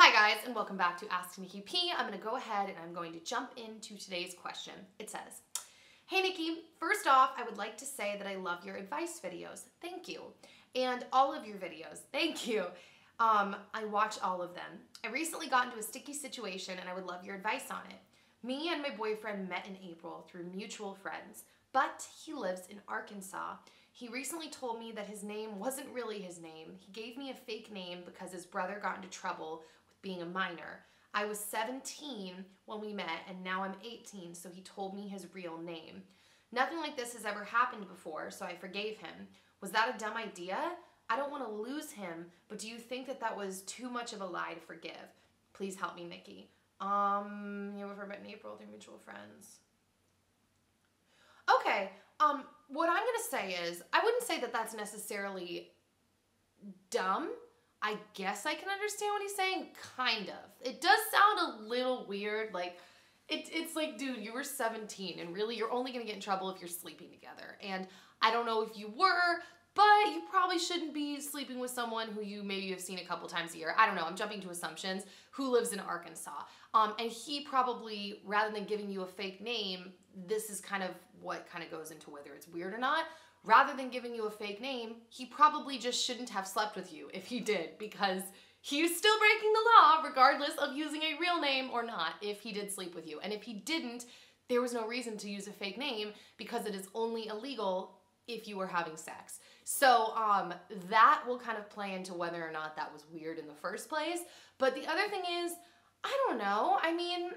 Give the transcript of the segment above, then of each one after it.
Hi guys, and welcome back to Asknikkip. I'm going to go ahead and I'm going to jump into today's question. It says, hey Nikki, first off, I would like to say that I love your advice videos. Thank you. And all of your videos. Thank you. I watch all of them. I recently got into a sticky situation and I would love your advice on it. Me and my boyfriend met in April through mutual friends, but he lives in Arkansas. He recently told me that his name wasn't really his name. He gave me a fake name because his brother got into trouble with being a minor. I was 17 when we met and now I'm 18, so he told me his real name. Nothing like this has ever happened before, so I forgave him. Was that a dumb idea? I don't want to lose him, but do you think that that was too much of a lie to forgive? Please help me, Nikki. You ever met in April through mutual friends? Okay, what I'm gonna say is, I wouldn't say that that's necessarily dumb. I guess I can understand what he's saying, kind of. It does sound a little weird, like, it's like, dude, you were 17, and really, you're only gonna get in trouble if you're sleeping together. And I don't know if you were, but you probably shouldn't be sleeping with someone who you maybe have seen a couple times a year. I don't know, I'm jumping to assumptions, who lives in Arkansas. And he probably, rather than giving you a fake name, this is kind of what kind of goes into whether it's weird or not. Rather than giving you a fake name, he probably just shouldn't have slept with you if he did, because he's still breaking the law regardless of using a real name or not if he did sleep with you. And if he didn't, there was no reason to use a fake name because it is only illegal if you were having sex. So that will kind of play into whether or not that was weird in the first place. But the other thing is, I don't know. I mean,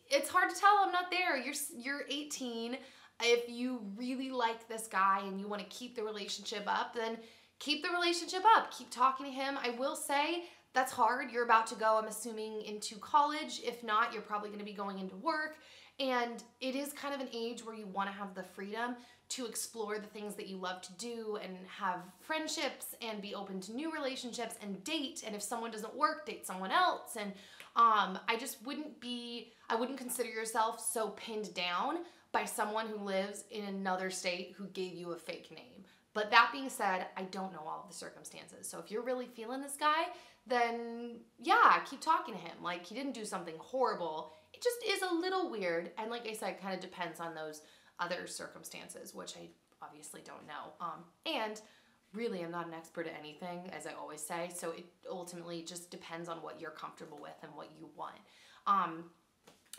it's hard to tell. I'm not there. You're 18. If you really like this guy and you want to keep the relationship up, then keep the relationship up. Keep talking to him. I will say that's hard. You're about to go, I'm assuming, into college. If not, you're probably going to be going into work. And it is kind of an age where you want to have the freedom to explore the things that you love to do and have friendships and be open to new relationships and date. And if someone doesn't work, date someone else. And I wouldn't consider yourself so pinned down by someone who lives in another state who gave you a fake name. But that being said, I don't know all of the circumstances. So if you're really feeling this guy, then yeah, keep talking to him. Like, he didn't do something horrible. It just is a little weird. And like I said, kind of depends on those other circumstances, which I obviously don't know. And really, I'm not an expert at anything, as I always say. So it ultimately just depends on what you're comfortable with and what you want.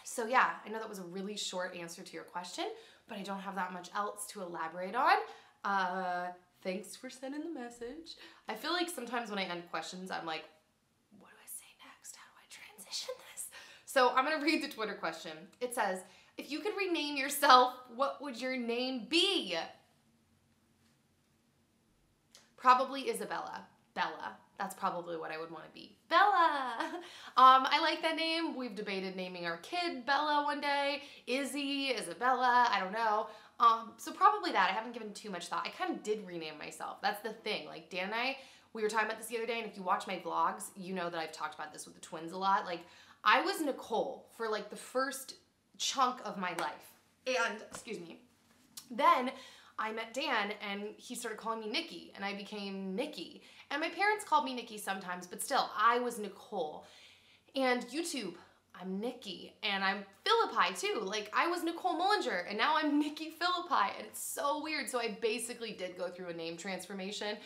So yeah, I know that was a really short answer to your question, but I don't have that much else to elaborate on. Thanks for sending the message. I feel like sometimes when I end questions, I'm like, what do I say next? How do I transition this? So I'm gonna read the Twitter question. It says, if you could rename yourself, what would your name be? Probably Isabella. Bella. That's probably what I would want to be. Bella! I like that name. We've debated naming our kid Bella one day. Izzy, Isabella, I don't know. So probably that. I haven't given too much thought. I kind of did rename myself. That's the thing. Like, Dan and I, we were talking about this the other day, and if you watch my vlogs, you know that I've talked about this with the twins a lot. Like, I was Nicole for like the first chunk of my life. And, excuse me, then I met Dan and he started calling me Nikki and I became Nikki. And my parents called me Nikki sometimes, but still, I was Nicole. And YouTube, I'm Nikki. And I'm Philippi too. Like, I was Nicole Mullinger and now I'm Nikki Philippi. And it's so weird. So I basically did go through a name transformation.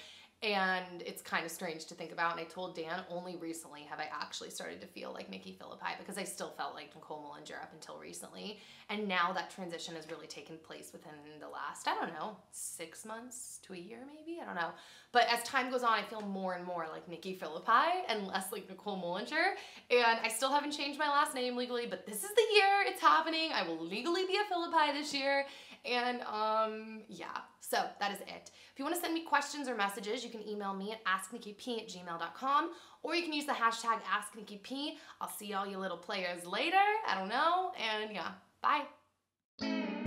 And it's kind of strange to think about. And I told Dan, only recently have I actually started to feel like Nikki Philippi, because I still felt like Nicole Mullinger up until recently. And now that transition has really taken place within the last, I don't know, 6 months to a year maybe? I don't know. But as time goes on, I feel more and more like Nikki Philippi and less like Nicole Mullinger. And I still haven't changed my last name legally, but this is the year it's happening. I will legally be a Philippi this year. And yeah, so that is it. If you want to send me questions or messages, you can email me at asknikkip@gmail.com, or you can use the hashtag Asknikkip. I'll see all you little players later. I don't know. And yeah, bye.